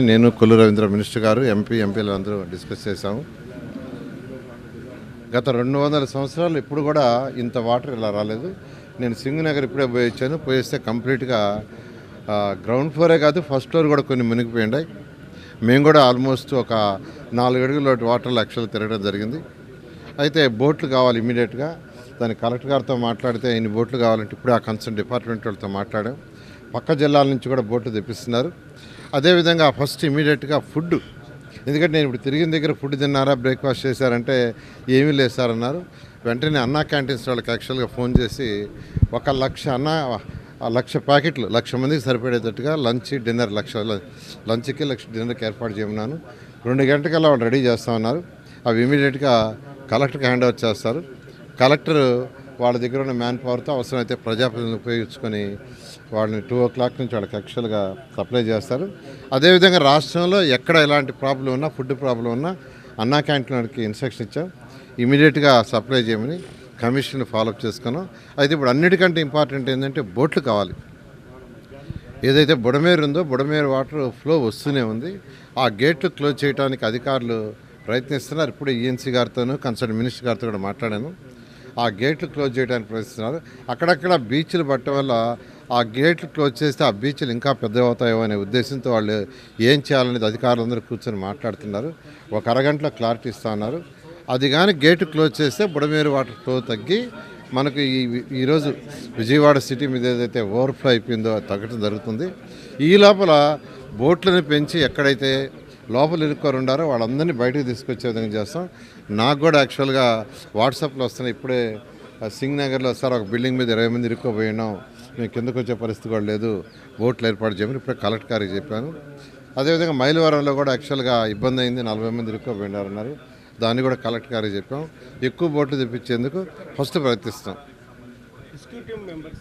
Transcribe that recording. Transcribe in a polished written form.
నేను కొల్లు రవీంద్ర మినిస్టర్ గారు ఎంపీలు అందరూ డిస్కస్ చేశాము. గత 200 సంవత్సరాలు ఇప్పుడు కూడా ఇంత వాటర్ ఇలా రాలేదు. నేను సింగనగర్ ఇప్పుడే పోయి వచ్చాను. పోయిస్తే కంప్లీట్గా గ్రౌండ్ ఫ్లోరే కాదు ఫస్ట్ ఫ్లోర్ కూడా కొన్ని మునిగిపోయినాయి. మేము కూడా ఆల్మోస్ట్ ఒక 4 అడుగుల వాటర్ లక్షలు తిరగడం జరిగింది. అయితే బోట్లు కావాలి ఇమీడియట్గా. దాని కలెక్టర్ గారితో మాట్లాడితే ఇన్ని బోట్లు కావాలంటే ఇప్పుడే ఆ కన్సర్న్ డిపార్ట్మెంట్ వాళ్ళతో మాట్లాడాం. పక్క జిల్లాల నుంచి కూడా బోట్లు తెప్పిస్తున్నారు. అదేవిధంగా ఫస్ట్ ఇమీడియట్గా ఫుడ్, ఎందుకంటే నేను ఇప్పుడు తిరిగిన దగ్గర ఫుడ్ తిన్నారా, బ్రేక్ఫాస్ట్ చేశారంటే ఏమీ లేదు సార్ అన్నారు. వెంటనే అన్నా క్యాంటీన్స్ వాళ్ళకి యాక్చువల్గా ఫోన్ చేసి 1,00,000 ప్యాకెట్లు 1,00,000 మందికి సరిపడేటట్టుగా లంచ్ డిన్నర్ లంచ్కి 1,00,000 డిన్నర్కి ఏర్పాటు చేయమన్నాను. 2 గంటలకల్లా వాళ్ళు రెడీ చేస్తామన్నారు. అవి ఇమీడియట్గా కలెక్టర్కి హ్యాండ్ ఓవర్ చేస్తారు. కలెక్టర్ వాళ్ళ దగ్గర ఉన్న మ్యాన్ పవర్తో అవసరమైతే ప్రజాప్రతినిధులను ఉపయోగించుకొని వాళ్ళని 2 o'clock నుంచి వాళ్ళకి యాక్చువల్గా సప్లై చేస్తారు. అదేవిధంగా రాష్ట్రంలో ఎక్కడ ఎలాంటి ప్రాబ్లం ఉన్నా, ఫుడ్ ప్రాబ్లం ఉన్నా అన్నా క్యాంటీన్ వాడికి ఇన్స్ట్రక్షన్ ఇచ్చాం. ఇమీడియట్గా సప్లై చేయమని కమిషన్ ఫాలోఅప్ చేసుకున్నాం. అయితే ఇప్పుడు అన్నిటికంటే ఇంపార్టెంట్ ఏంటంటే బోట్లు కావాలి. ఏదైతే బుడమేరు ఉందో బుడమేరు వాటర్ ఫ్లో వస్తూనే ఉంది. ఆ గేట్లు క్లోజ్ చేయడానికి అధికారులు ప్రయత్నిస్తున్నారు. ఇప్పుడు ఈఎన్సీ గారితోనూ కన్సర్న్ మినిస్టర్ గారితో కూడా మాట్లాడాను. ఆ గేట్లు క్లోజ్ చేయడానికి ప్రయత్నిస్తున్నారు. అక్కడక్కడ బీచ్లు పట్టడం వల్ల ఆ గేట్లు క్లోజ్ చేస్తే ఆ బీచ్లు ఇంకా పెద్ద అవుతాయో అనే ఉద్దేశంతో వాళ్ళు ఏం చేయాలనేది అధికారులందరూ కూర్చొని మాట్లాడుతున్నారు. ఒక అరగంటలో క్లారిటీ ఇస్తా ఉన్నారు. అది కానీ గేటు క్లోజ్ చేస్తే బుడమేరు వాటర్ ఫ్లో తగ్గి మనకు ఈరోజు విజయవాడ సిటీ మీద ఏదైతే ఓవర్ఫ్లో అయిపోయిందో అది తగ్గడం జరుగుతుంది. ఈ లోపల బోట్లను పెంచి ఎక్కడైతే లోపల ఇరుక్కొని ఉండారో వాళ్ళందరినీ బయటకు తీసుకొచ్చే విధంగా చేస్తాం. నాకు కూడా యాక్చువల్గా వాట్సాప్లో వస్తున్నాయి. ఇప్పుడే సింగనగర్లో సార్ ఒక బిల్డింగ్ మీద 20 మంది ఇరుక్కోపోయినాం, మేము కిందకు వచ్చే పరిస్థితి కూడా లేదు, బోట్లు ఏర్పాటు చేయమని ఇప్పుడే కలెక్టర్ గారికి చెప్పాను. అదేవిధంగా మైలవరంలో కూడా యాక్చువల్గా ఇబ్బంది అయింది, 40 మంది ఇరుక్కోపోయినారన్నారు. దాన్ని కూడా కలెక్టర్ గారికి చెప్పాం. ఎక్కువ బోట్లు తెప్పించేందుకు ఫస్ట్ ప్రయత్నిస్తాం.